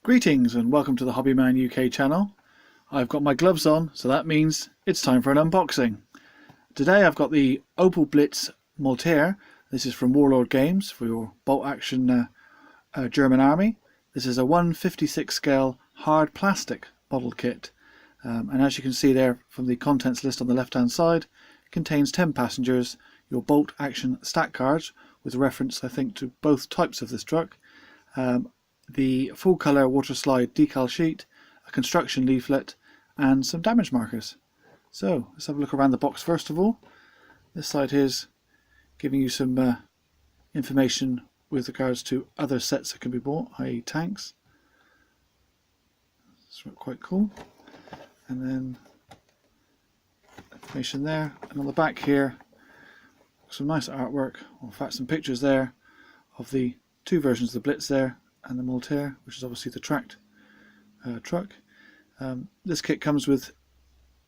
Greetings and welcome to the Hobbyman UK channel. I've got my gloves on, so that means it's time for an unboxing. Today I've got the Opel Blitz Maultier. This is from Warlord Games for your bolt action German army. This is a 1/56 scale hard plastic model kit. And as you can see there from the contents list on the left hand side, it contains 10 passengers, your bolt action stat cards with reference I think to both types of this truck, the full colour Waterslide decal sheet, a construction leaflet and some damage markers. So let's have a look around the box first of all. This side here is giving you some information with regards to other sets that can be bought, i.e. tanks. It's quite cool. And then information there, and on the back here some nice artwork, or in fact some pictures there of the two versions of the Blitz there and the Maultier, which is obviously the tracked truck. This kit comes with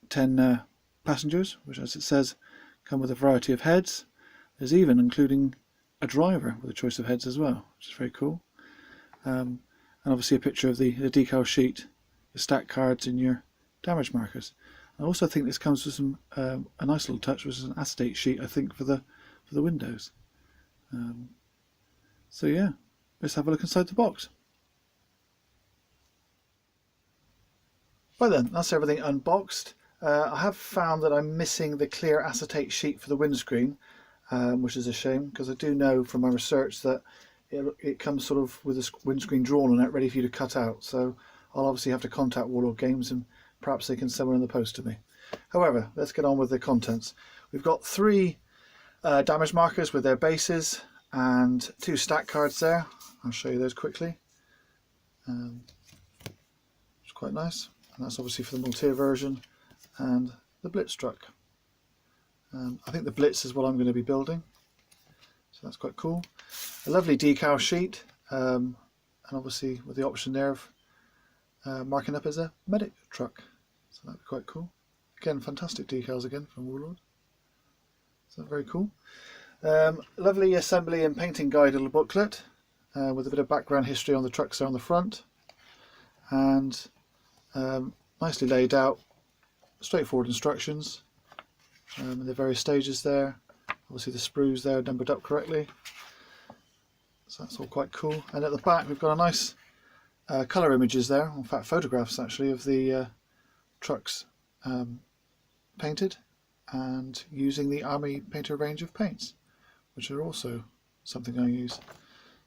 10 passengers, which as it says come with a variety of heads. There's even including a driver with a choice of heads as well, which is very cool. And obviously a picture of the decal sheet, your stat cards and your damage markers. I also think this comes with some a nice little touch, which is an acetate sheet I think for the windows. So yeah, let's have a look inside the box. Right then, that's everything unboxed. I have found that I'm missing the clear acetate sheet for the windscreen, which is a shame because I do know from my research that it comes sort of with a windscreen drawn on it, ready for you to cut out. So I'll obviously have to contact Warlord Games and perhaps they can send one in the post to me. However, let's get on with the contents. We've got 3 damage markers with their bases and 2 stat cards there. I'll show you those quickly. It's quite nice. And that's obviously for the Maultier version and the Blitz truck. I think the Blitz is what I'm going to be building. So that's quite cool. A lovely decal sheet, and obviously with the option there of marking up as a medic truck. So that'd be quite cool. Again, fantastic decals again from Warlord. So very cool. Lovely assembly and painting guide little booklet with a bit of background history on the trucks there on the front, and nicely laid out, straightforward instructions in the various stages there. Obviously the sprues there numbered up correctly, so that's all quite cool. And at the back we've got a nice colour images there, in fact photographs actually of the trucks painted and using the Army Painter range of paints, which are also something I use,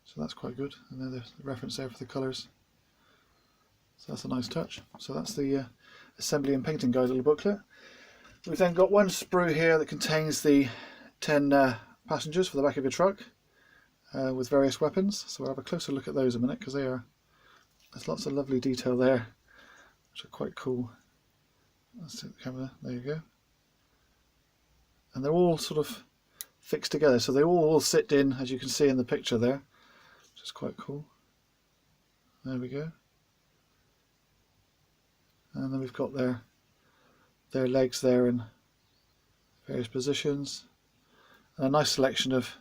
so that's quite good. And then the reference there for the colours, so that's a nice touch. So that's the assembly and painting guide little booklet. We've then got one sprue here that contains the 10 passengers for the back of your truck with various weapons, so we'll have a closer look at those in a minute because there's lots of lovely detail there which are quite cool. Let's take the camera, there you go. And they're all sort of fixed together, so they all sit in, as you can see in the picture there, which is quite cool. There we go. And then we've got their legs there in various positions, and a nice selection of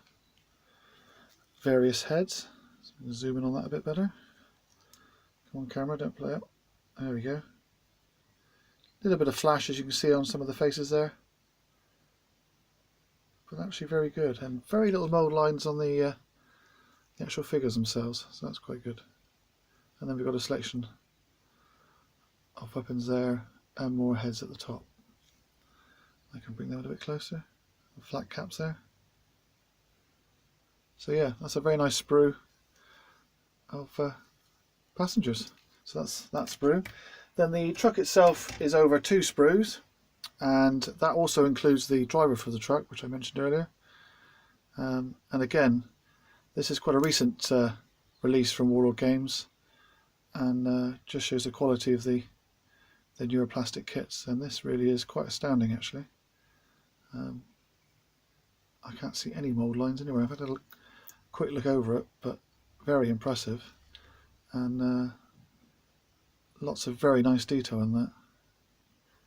various heads. So I'm going to zoom in on that a bit better. Come on camera, don't play up. There we go. A little bit of flash as you can see on some of the faces there, but actually very good, and very little mould lines on the actual figures themselves, so that's quite good. And then we've got a selection of weapons there and more heads at the top. I can bring them a bit closer. The flat caps there. So yeah, that's a very nice sprue of passengers. So that's that sprue. Then the truck itself is over 2 sprues, and that also includes the driver for the truck, which I mentioned earlier. And again, this is quite a recent release from Warlord Games, and just shows the quality of the newer plastic kits, and this really is quite astounding actually. I can't see any mould lines anywhere. I've had a quick look over it, but very impressive, and lots of very nice detail in that.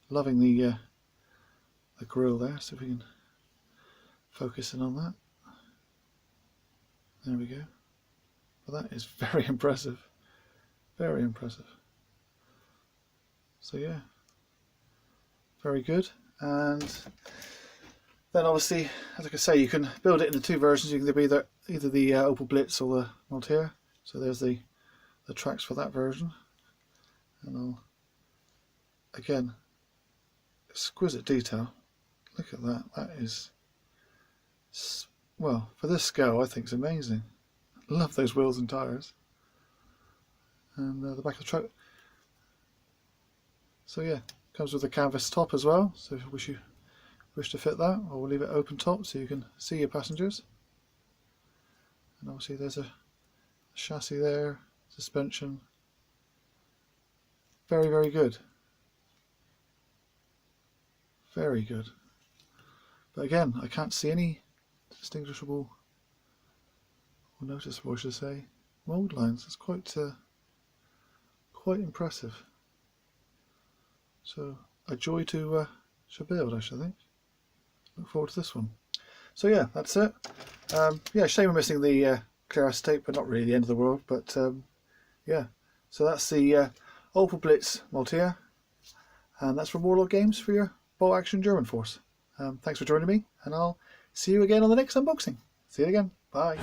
Loving the grille there, so if we can focus in on that. There we go. Well, that is very impressive. Very impressive. So yeah, very good. And then obviously, as I can say, you can build it in the two versions. You can be either the Opel Blitz or the Maultier. So there's the tracks for that version. And again, exquisite detail. Look at that. That is, well, for this scale, I think it's amazing. Love those wheels and tyres. And the back of the truck. So yeah, comes with a canvas top as well. So if you wish to fit that, or we'll leave it open top so you can see your passengers. And obviously there's a chassis there, suspension. Very, very good. Very good. But again, I can't see any distinguishable or noticeable, I should say, mould lines. It's quite impressive. So a joy to build, I should think. Look forward to this one. So yeah, that's it. Yeah, shame we're missing the clear acetate, but not really the end of the world. But yeah, so that's the Opel Blitz Maultier, and that's from Warlord Games for your bolt action German force. Thanks for joining me, and I'll see you again on the next unboxing. See you again. Bye.